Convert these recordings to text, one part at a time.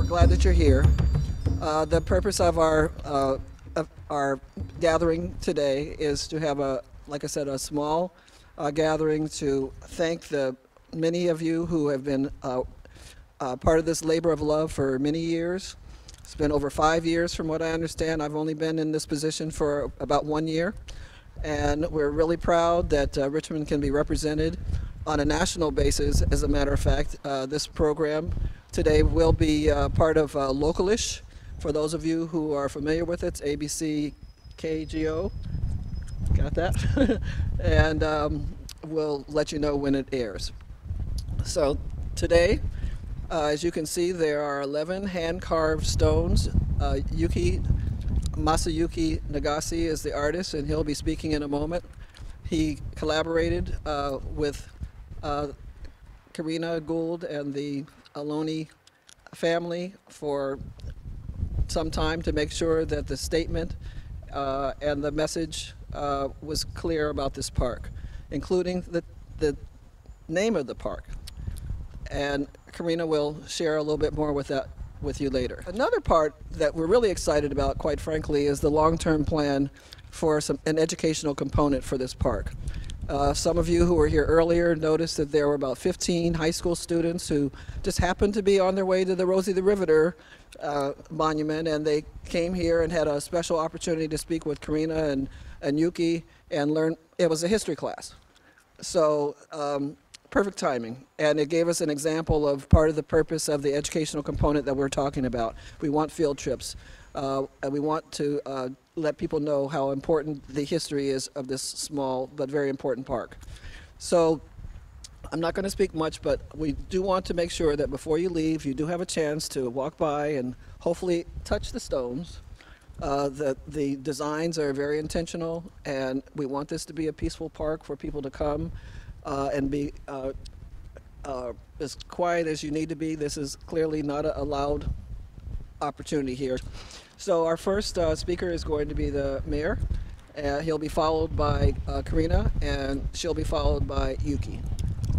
glad that you're here. The purpose of our gathering today is to have like I said, a small gathering to thank the many of you who have been part of this labor of love for many years. It's been over 5 years from what I understand. I've only been in this position for about 1 year. And we're really proud that Richmond can be represented on a national basis. As a matter of fact, this program today will be part of Localish. For those of you who are familiar with it, it's ABC KGO. Got that? And we'll let you know when it airs. So today, as you can see, there are 11 hand-carved stones. Masayuki Nagase is the artist, and he'll be speaking in a moment. He collaborated with Karina Gould and the Ohlone family for some time to make sure that the statement and the message was clear about this park, including the name of the park. And Karina will share a little bit more with you later. Another part that we're really excited about, quite frankly, is the long-term plan for an educational component for this park. Some of you who were here earlier noticed that there were about 15 high school students who just happened to be on their way to the Rosie the Riveter monument, and they came here and had a special opportunity to speak with Karina and Yuki and learn. It was a history class. So perfect timing, and it gave us an example of part of the purpose of the educational component that we're talking about. We want field trips, and we want to let people know how important the history is of this small but very important park. So I'm not going to speak much, but we do want to make sure that before you leave, you do have a chance to walk by and hopefully touch the stones. The designs are very intentional, and we want this to be a peaceful park for people to come and be as quiet as you need to be. This is clearly not a loud opportunity here. So our first speaker is going to be the mayor. He'll be followed by Karina, and she'll be followed by Yuki.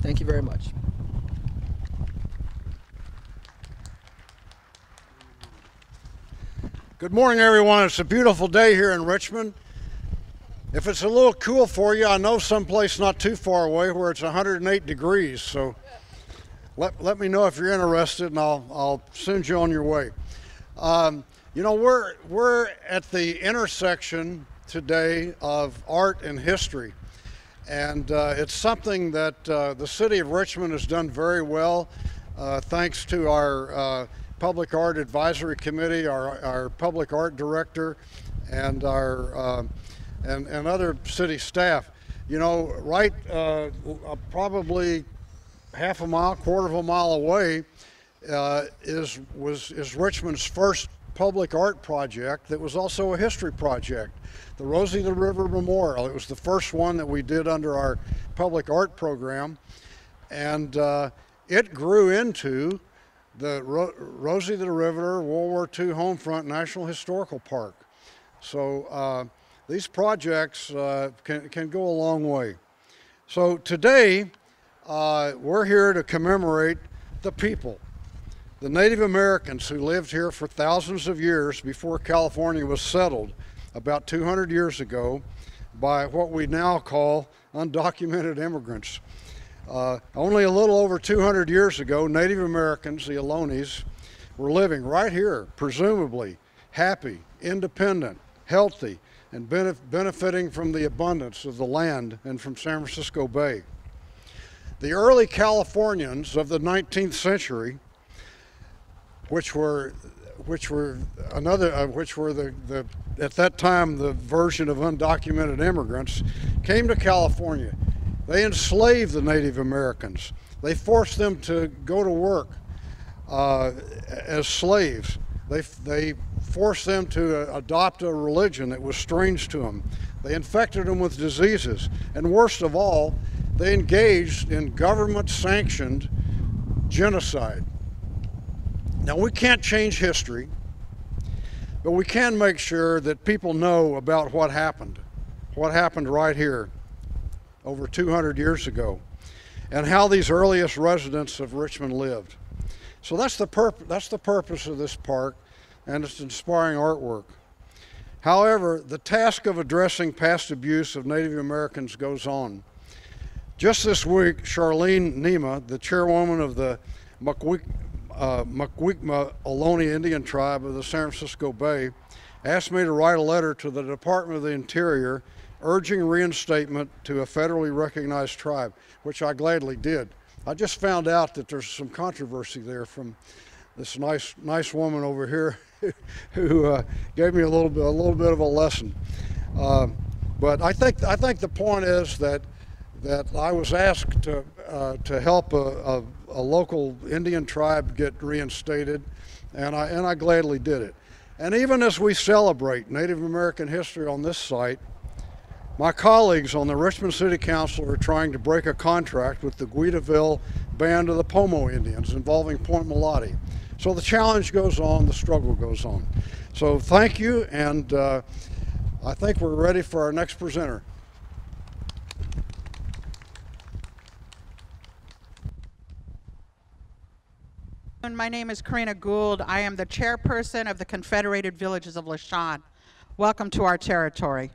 Thank you very much. Good morning, everyone. It's a beautiful day here in Richmond. If it's a little cool for you, I know someplace not too far away where it's 108 degrees, so let me know if you're interested, and I'll send you on your way. You know, we're at the intersection today of art and history, and it's something that the city of Richmond has done very well, thanks to our Public Art Advisory Committee, our Public Art Director, and our and other city staff. You know, right probably half a mile, quarter of a mile away is Richmond's first public art project that was also a history project, the Rosie the River Memorial. It was the first one that we did under our public art program, and it grew into the Rosie the Riveter World War II Homefront National Historical Park. So these projects can go a long way. So today we're here to commemorate the people, the Native Americans who lived here for thousands of years before California was settled about 200 years ago by what we now call undocumented immigrants. Only a little over 200 years ago, Native Americans, the Ohlones, were living right here, presumably happy, independent, healthy, and benefiting from the abundance of the land and from San Francisco Bay. The early Californians of the 19th century, which were at that time the version of undocumented immigrants, came to California. They enslaved the Native Americans. They forced them to go to work as slaves. They forced them to adopt a religion that was strange to them. They infected them with diseases. And worst of all, they engaged in government-sanctioned genocide. Now, we can't change history, but we can make sure that people know about what happened right here over 200 years ago, and how these earliest residents of Richmond lived. So that's the purpose of this park, and it's inspiring artwork. However, the task of addressing past abuse of Native Americans goes on. Just this week, Charlene Nema, the chairwoman of the Masayuki Ohlone Indian tribe of the San Francisco Bay, asked me to write a letter to the Department of the Interior urging reinstatement to a federally recognized tribe, which I gladly did. I just found out that there's some controversy there from this nice woman over here who gave me a little bit of a lesson. But I think the point is that I was asked to help a local Indian tribe get reinstated, and I gladly did it. And even as we celebrate Native American history on this site, my colleagues on the Richmond City Council are trying to break a contract with the Guidaville Band of the Pomo Indians involving Point Mulati. So the challenge goes on, the struggle goes on. So thank you, and I think we're ready for our next presenter. My name is Karina Gould. I am the chairperson of the Confederated Villages of Lisjan. Welcome to our territory.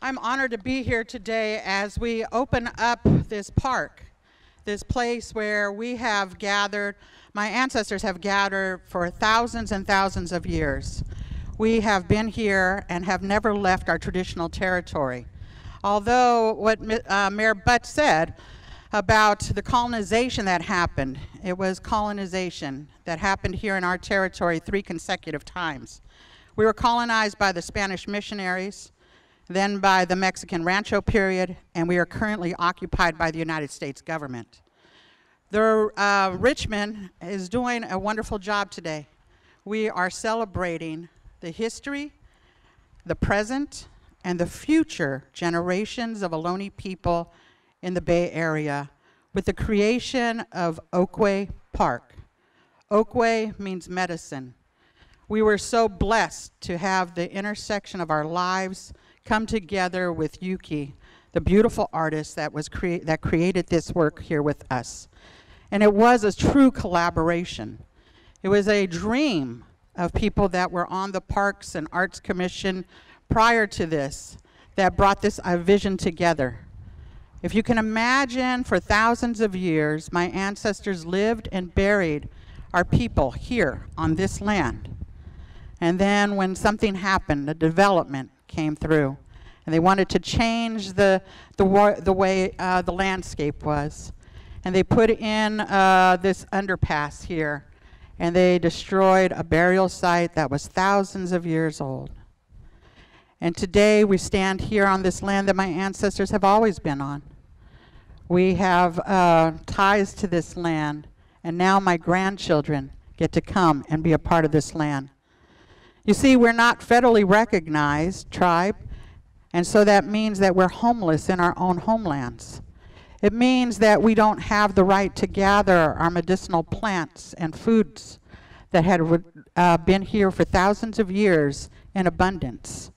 I'm honored to be here today as we open up this park, this place where we have gathered, my ancestors have gathered for thousands and thousands of years. We have been here and have never left our traditional territory. Although what Mayor Butt said about the colonization that happened, it was colonization that happened here in our territory 3 consecutive times. We were colonized by the Spanish missionaries, then by the Mexican Rancho period, and we are currently occupied by the United States government. Richmond is doing a wonderful job today. We are celebrating the history, the present, and the future generations of Ohlone people in the Bay Area with the creation of Ookwe Park. Ookwe means medicine. We were so blessed to have the intersection of our lives come together with Yuki, the beautiful artist that created this work here with us. And it was a true collaboration. It was a dream of people that were on the Parks and Arts Commission prior to this that brought this vision together. If you can imagine, for thousands of years, my ancestors lived and buried our people here on this land. And then when something happened, a development came through, and they wanted to change the way the landscape was. And they put in this underpass here, and they destroyed a burial site that was thousands of years old. And today we stand here on this land that my ancestors have always been on. We have ties to this land, and now my grandchildren get to come and be a part of this land. You see, we're not federally recognized tribe, and so that means that we're homeless in our own homelands. It means that we don't have the right to gather our medicinal plants and foods that had been here for thousands of years in abundance.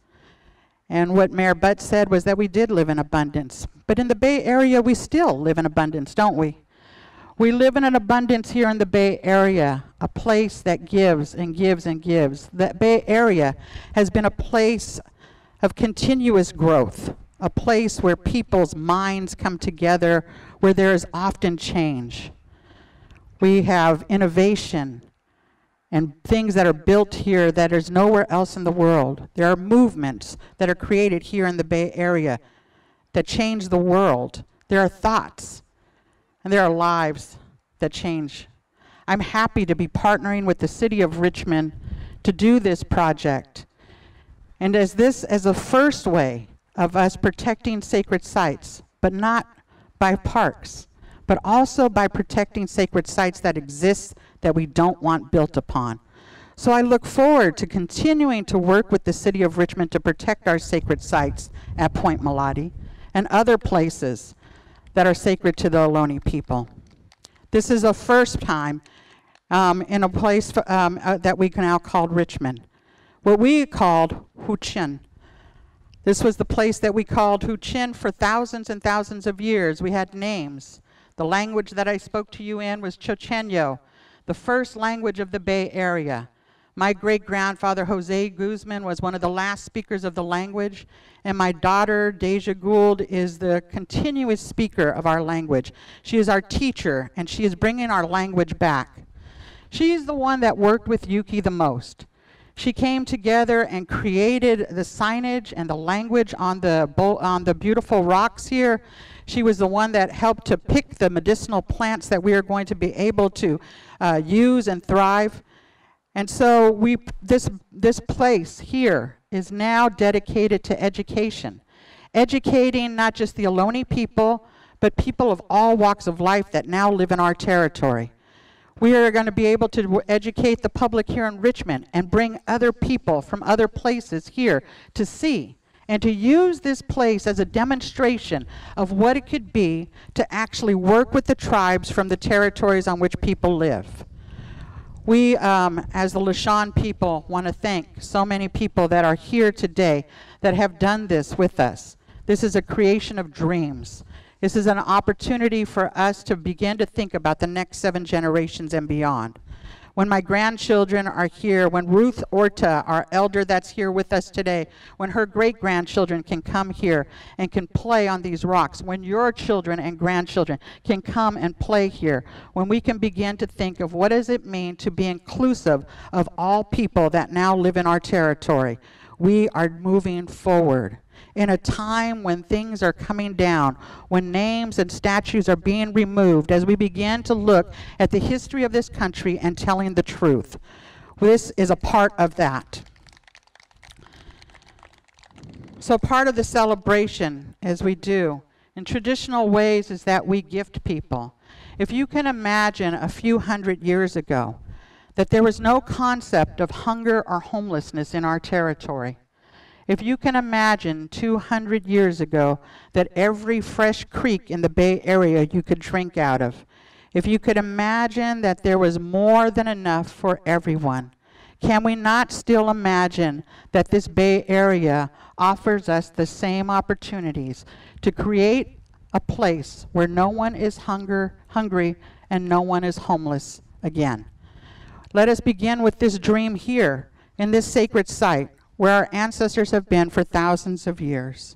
And what Mayor Butt said was that we did live in abundance. But in the Bay Area, we still live in abundance, don't we? We live in an abundance here in the Bay Area, a place that gives and gives and gives. The Bay Area has been a place of continuous growth, a place where people's minds come together, where there is often change. We have innovation and things that are built here that is nowhere else in the world. There are movements that are created here in the Bay Area that change the world. There are thoughts, and there are lives that change. I'm happy to be partnering with the city of Richmond to do this project. And as a first way of us protecting sacred sites, but not by parks, but also by protecting sacred sites that exist that we don't want built upon. So I look forward to continuing to work with the city of Richmond to protect our sacred sites at Point Mulati and other places that are sacred to the Ohlone people. This is a first time in a place that we can now call Richmond. What we called Huchin. This was the place that we called Huchin for thousands and thousands of years. We had names. The language that I spoke to you in was Chochenyo, the first language of the Bay Area. My great-grandfather, Jose Guzman, was one of the last speakers of the language, and my daughter, Deja Gould, is the continuous speaker of our language. She is our teacher, and she is bringing our language back. She's the one that worked with Yuki the most. She came together and created the signage and the language on the beautiful rocks here. She was the one that helped to pick the medicinal plants that we are going to be able to use and thrive. And so this place here is now dedicated to education. Educating not just the Ohlone people, but people of all walks of life that now live in our territory. We are going to be able to educate the public here in Richmond and bring other people from other places here to see and to use this place as a demonstration of what it could be to actually work with the tribes from the territories on which people live. We, as the Lisjan people, want to thank so many people that are here today that have done this with us. This is a creation of dreams. This is an opportunity for us to begin to think about the next 7 generations and beyond. When my grandchildren are here, when Ruth Orta, our elder that's here with us today, when her great-grandchildren can come here and can play on these rocks, when your children and grandchildren can come and play here, when we can begin to think of what does it mean to be inclusive of all people that now live in our territory, we are moving forward. In a time when things are coming down, when names and statues are being removed, as we begin to look at the history of this country and telling the truth. This is a part of that. So part of the celebration, as we do, in traditional ways, is that we gift people. If you can imagine a few hundred years ago that there was no concept of hunger or homelessness in our territory, if you can imagine 200 years ago that every fresh creek in the Bay Area you could drink out of, if you could imagine that there was more than enough for everyone, can we not still imagine that this Bay Area offers us the same opportunities to create a place where no one is hungry and no one is homeless again? Let us begin with this dream here in this sacred site, where our ancestors have been for thousands of years.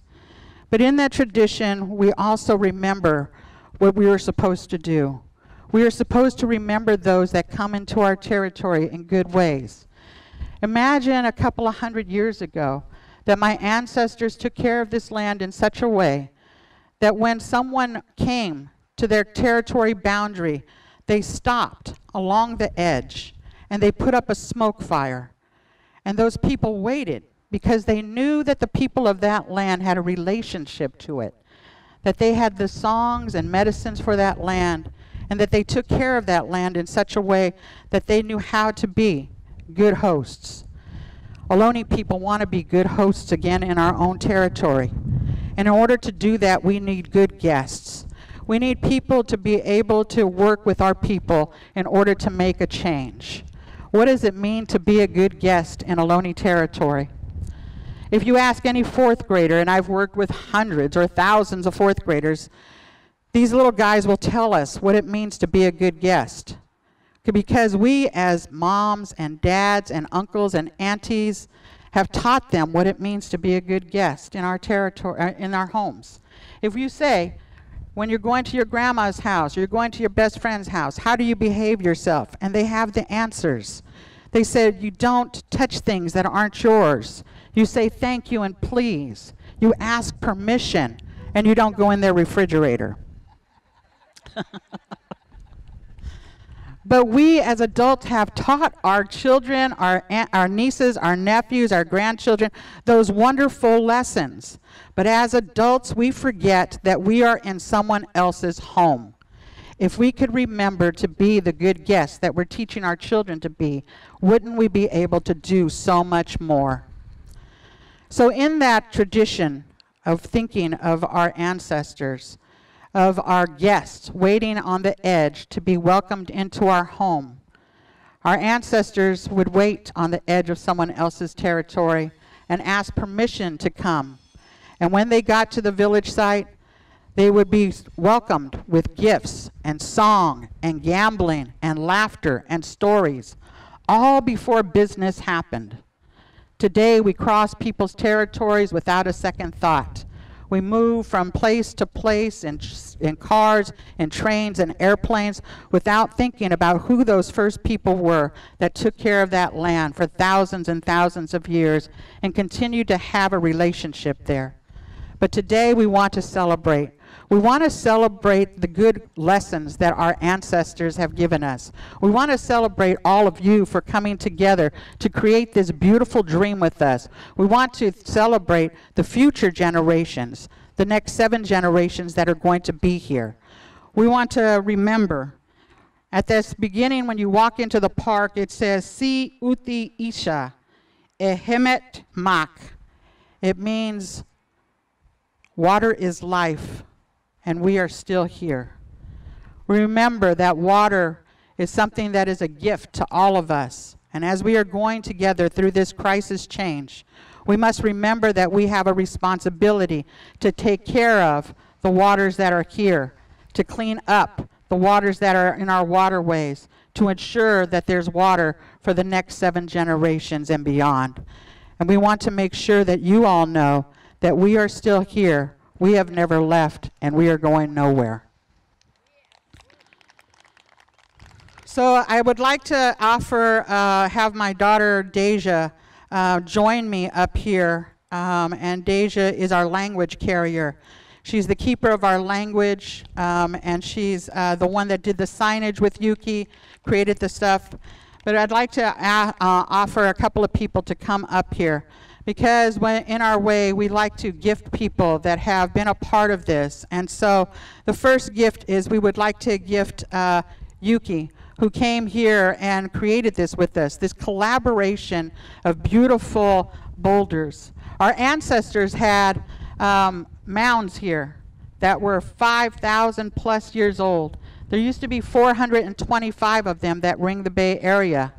But in that tradition, we also remember what we were supposed to do. We are supposed to remember those that come into our territory in good ways. Imagine a couple of hundred years ago that my ancestors took care of this land in such a way that when someone came to their territory boundary, they stopped along the edge and they put up a smoke fire. And those people waited because they knew that the people of that land had a relationship to it, that they had the songs and medicines for that land, and that they took care of that land in such a way that they knew how to be good hosts. Ohlone people want to be good hosts again in our own territory. And in order to do that, we need good guests. We need people to be able to work with our people in order to make a change. What does it mean to be a good guest in Ohlone territory? If you ask any 4th grader, and I've worked with hundreds or thousands of 4th graders, these little guys will tell us what it means to be a good guest. Because we as moms and dads and uncles and aunties have taught them what it means to be a good guest in our territory, in our homes. If you say, when you're going to your grandma's house, or you're going to your best friend's house, how do you behave yourself? And they have the answers. They said, you don't touch things that aren't yours. You say thank you and please. You ask permission, and you don't go in their refrigerator. But we as adults have taught our children, our nieces, our nephews, our grandchildren, those wonderful lessons. But as adults, we forget that we are in someone else's home. If we could remember to be the good guests that we're teaching our children to be, wouldn't we be able to do so much more? So in that tradition of thinking of our ancestors, of our guests waiting on the edge to be welcomed into our home, our ancestors would wait on the edge of someone else's territory and ask permission to come. And when they got to the village site, they would be welcomed with gifts and song and gambling and laughter and stories, all before business happened. Today, we cross people's territories without a second thought. We move from place to place in cars and trains and airplanes without thinking about who those first people were that took care of that land for thousands and thousands of years and continue to have a relationship there. But today we want to celebrate. We want to celebrate the good lessons that our ancestors have given us. We want to celebrate all of you for coming together to create this beautiful dream with us. We want to celebrate the future generations, the next 7 generations that are going to be here. We want to remember, at this beginning when you walk into the park, it says, Si uti isha, ehemet mak. It means water is life. And we are still here. Remember that water is something that is a gift to all of us. And as we are going together through this crisis change, we must remember that we have a responsibility to take care of the waters that are here, to clean up the waters that are in our waterways, to ensure that there's water for the next 7 generations and beyond. And we want to make sure that you all know that we are still here. We have never left, and we are going nowhere. So I would like to have my daughter Deja join me up here, and Deja is our language carrier. She's the keeper of our language, and she's the one that did the signage with Yuki, created the stuff. But I'd like to offer a couple of people to come up here, because when in our way, we like to gift people that have been a part of this. And so the first gift is we would like to gift Yuki, who came here and created this with us, this collaboration of beautiful boulders. Our ancestors had mounds here that were 5,000 plus years old. There used to be 425 of them that ring the Bay Area.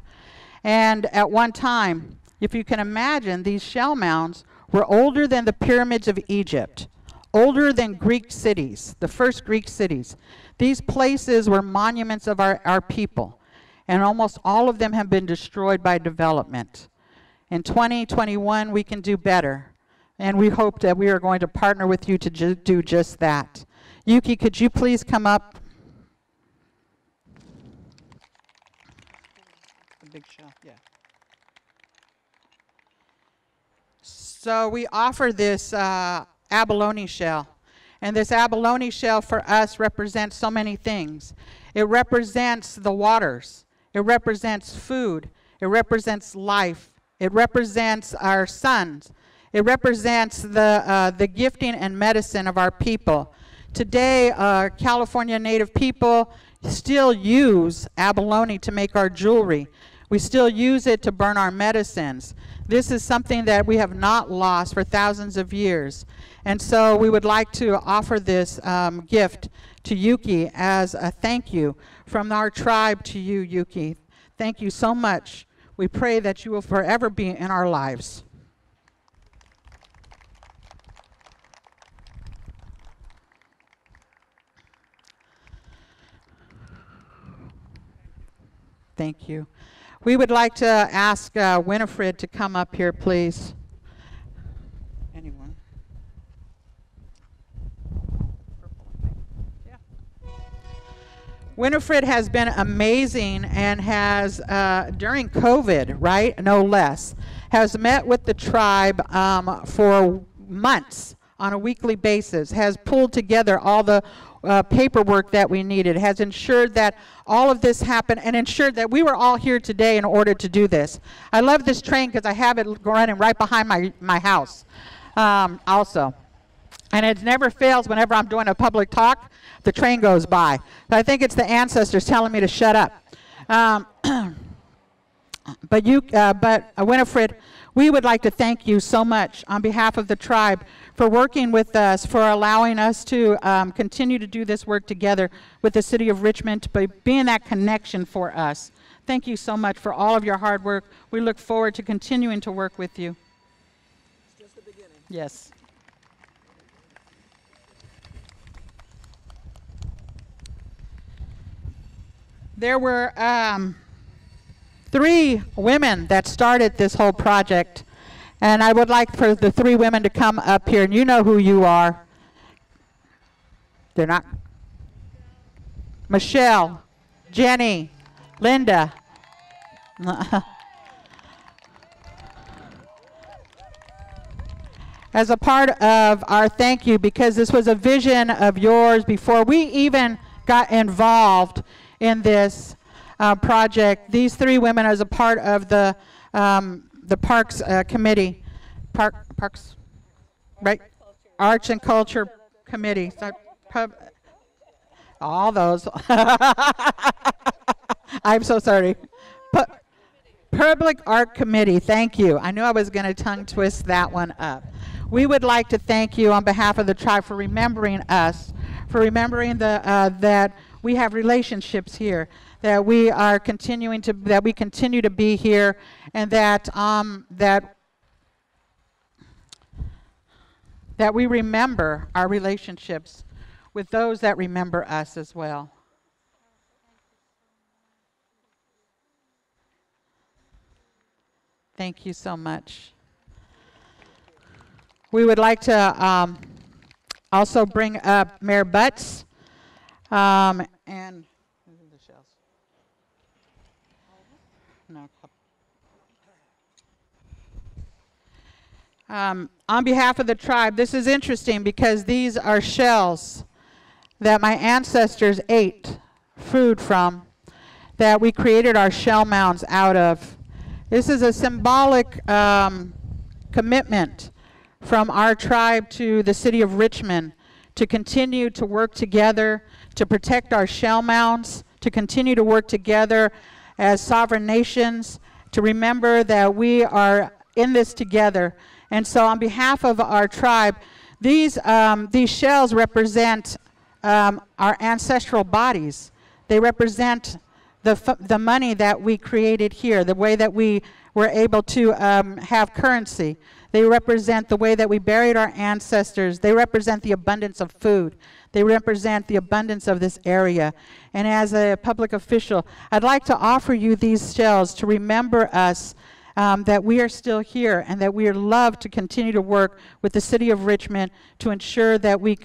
And at one time, if you can imagine, these shell mounds were older than the pyramids of Egypt, older than Greek cities, the first Greek cities. These places were monuments of our people, and almost all of them have been destroyed by development. In 2021, we can do better, and we hope that we are going to partner with you to do just that. Yuki, could you please come up? The big shell, yeah. So we offer this abalone shell. And this abalone shell for us represents so many things. It represents the waters. It represents food. It represents life. It represents our sons. It represents the gifting and medicine of our people. Today, California Native people still use abalone to make our jewelry. We still use it to burn our medicines. This is something that we have not lost for thousands of years. And so we would like to offer this gift to Yuki as a thank you from our tribe to you, Yuki. Thank you so much. We pray that you will forever be in our lives. Thank you. We would like to ask Winifred to come up here, please. Anyone? Yeah. Winifred has been amazing and has, during COVID, right, no less, has met with the tribe for months on a weekly basis, has pulled together all the paperwork that we needed, has ensured that all of this happened, and ensured that we were all here today in order to do this. I love this train because I have it running right behind my house also. And it never fails whenever I'm doing a public talk, the train goes by. But I think it's the ancestors telling me to shut up. But Winifred, we would like to thank you so much on behalf of the tribe for working with us, for allowing us to continue to do this work together with the city of Richmond, by being that connection for us. Thank you so much for all of your hard work. We look forward to continuing to work with you. It's just the beginning. Yes. There were 3 women that started this whole project, and I would like for the 3 women to come up here, and you know who you are. They're not. Michelle, Jenny, Linda. As a part of our thank you, because this was a vision of yours before we even got involved in this project. These 3 women, as a part of the Parks Committee, Parks, right? Arts and Culture Committee. So, all those. I'm so sorry. Public Art Committee, thank you. I knew I was going to tongue twist that one up. We would like to thank you on behalf of the tribe for remembering us, for remembering that we have relationships here, that we are continuing to, that we continue to be here, and that that we remember our relationships with those that remember us as well. Thank you so much. We would like to also bring up Mayor Butts and the shells. No. On behalf of the tribe, this is interesting because these are shells that my ancestors ate food from, that we created our shell mounds out of. This is a symbolic commitment from our tribe to the city of Richmond to continue to work together to protect our shell mounds, to continue to work together as sovereign nations, to remember that we are in this together. And so on behalf of our tribe, these shells represent our ancestral bodies. They represent the money that we created here, the way that we were able to have currency. They represent the way that we buried our ancestors. They represent the abundance of food. They represent the abundance of this area. And as a public official, I'd like to offer you these shells to remember us, that we are still here and that we are loved to continue to work with the city of Richmond to ensure that we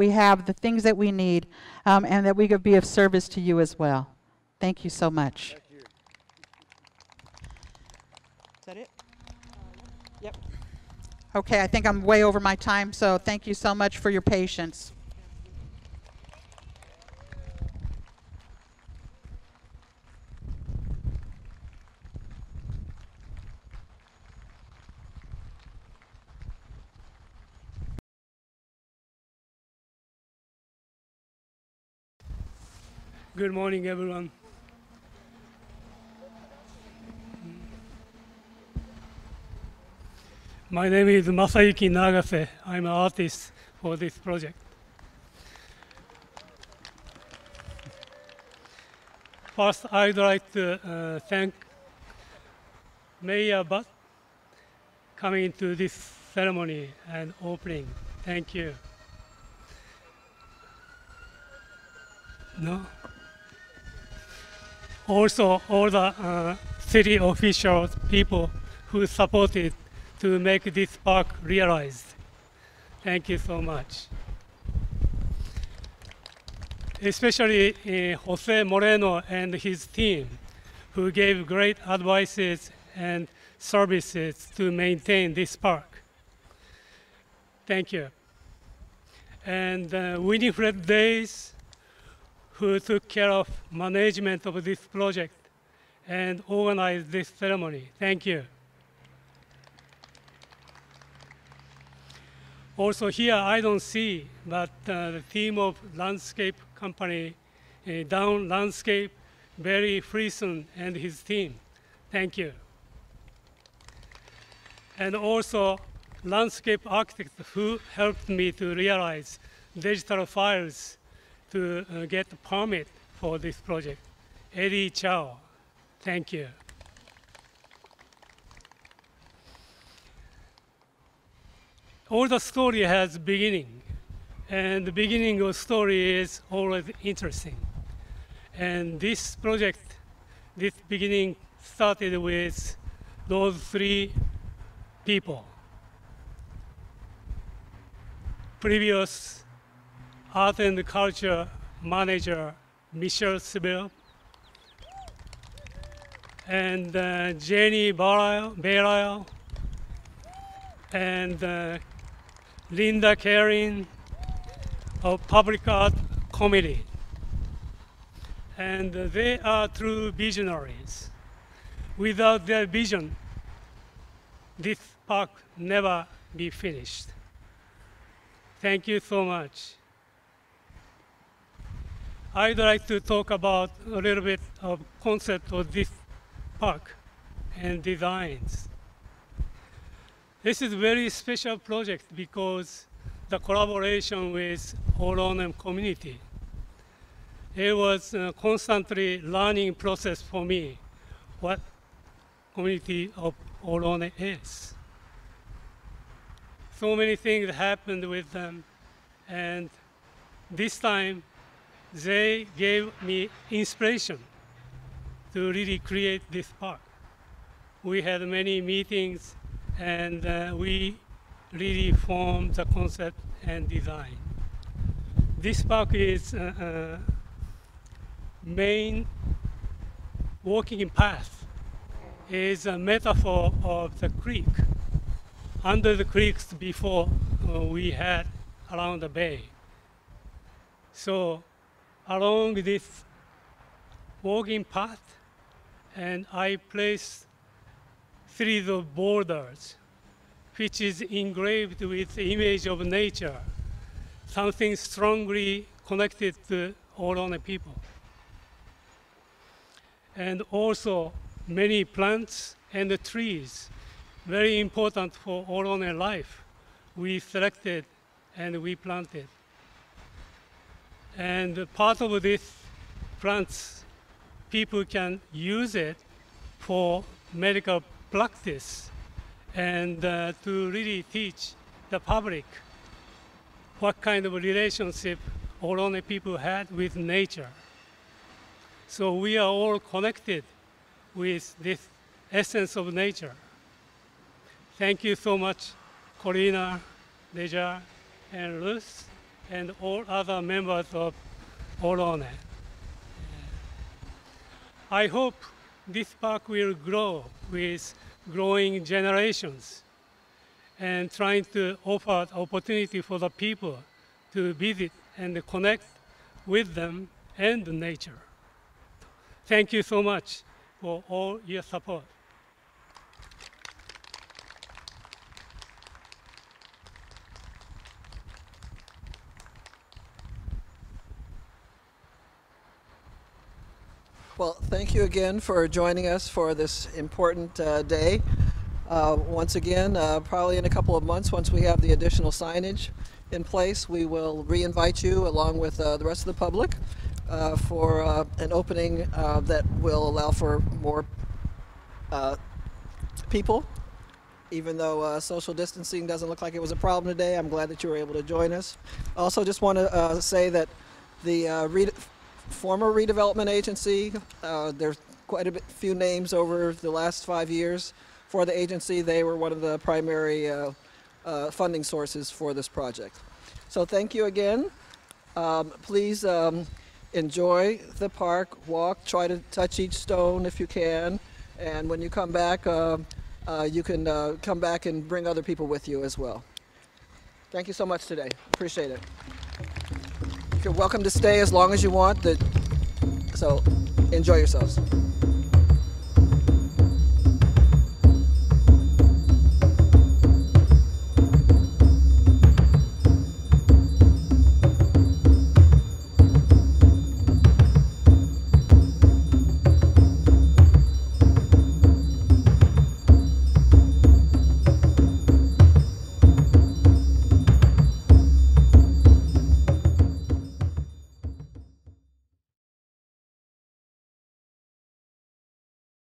have the things that we need, and that we could be of service to you as well. Thank you so much. Thank you. Is that it? Yep. Okay, I think I'm way over my time, so thank you so much for your patience. Good morning, everyone. My name is Masayuki Nagase. I'm an artist for this project. First, I'd like to thank Mayor Butt coming to this ceremony and opening. Thank you. No? Also, all the city officials, people who supported to make this park realized. Thank you so much. Especially Jose Moreno and his team, who gave great advices and services to maintain this park. Thank you. And Winifred Days, who took care of management of this project and organized this ceremony. Thank you. Also here, I don't see, but the team of landscape company, Down Landscape, Barry Friesen and his team. Thank you. And also landscape architect who helped me to realize digital files to get the permit for this project. Eddie Chow, thank you. All the story has beginning, and the beginning of story is always interesting. And this project, this beginning started with those three people. Previous art and culture manager, Michelle Sibel, and Jenny Belial, and Linda Carin of Public Art Committee. And they are true visionaries. Without their vision, this park never be finished. Thank you so much. I'd like to talk about a little bit of concept of this park and designs. This is a very special project because the collaboration with Ohlone community. It was a constantly learning process for me what community of Ohlone is. So many things happened with them, and this time they gave me inspiration to really create this park. We had many meetings, and we really formed the concept and design. This park is main walking path is a metaphor of the creek. Under the creeks before we had around the bay. So along this walking path, and I placed series of borders, which is engraved with the image of nature, something strongly connected to Ohlone people. And also many plants and the trees, very important for Ohlone life. We selected and we planted. And part of this plants, people can use it for medical practice and to really teach the public what kind of relationship Ohlone people had with nature. So we are all connected with this essence of nature. Thank you so much, Corina, Deja, and Ruth, and all other members of Ohlone. I hope this park will grow with growing generations and trying to offer opportunity for the people to visit and connect with them and nature. Thank you so much for all your support. Well, thank you again for joining us for this important day. Once again, probably in a couple of months, once we have the additional signage in place, we will re-invite you along with the rest of the public for an opening that will allow for more people. Even though social distancing doesn't look like it was a problem today, I'm glad that you were able to join us. Also, just want to say that the former redevelopment agency, there's quite a few names over the last 5 years for the agency. They were one of the primary funding sources for this project. So thank you again. Please enjoy the park, walk, try to touch each stone if you can, and when you come back, you can come back and bring other people with you as well. Thank you so much today. Appreciate it. You're welcome to stay as long as you want. So enjoy yourselves.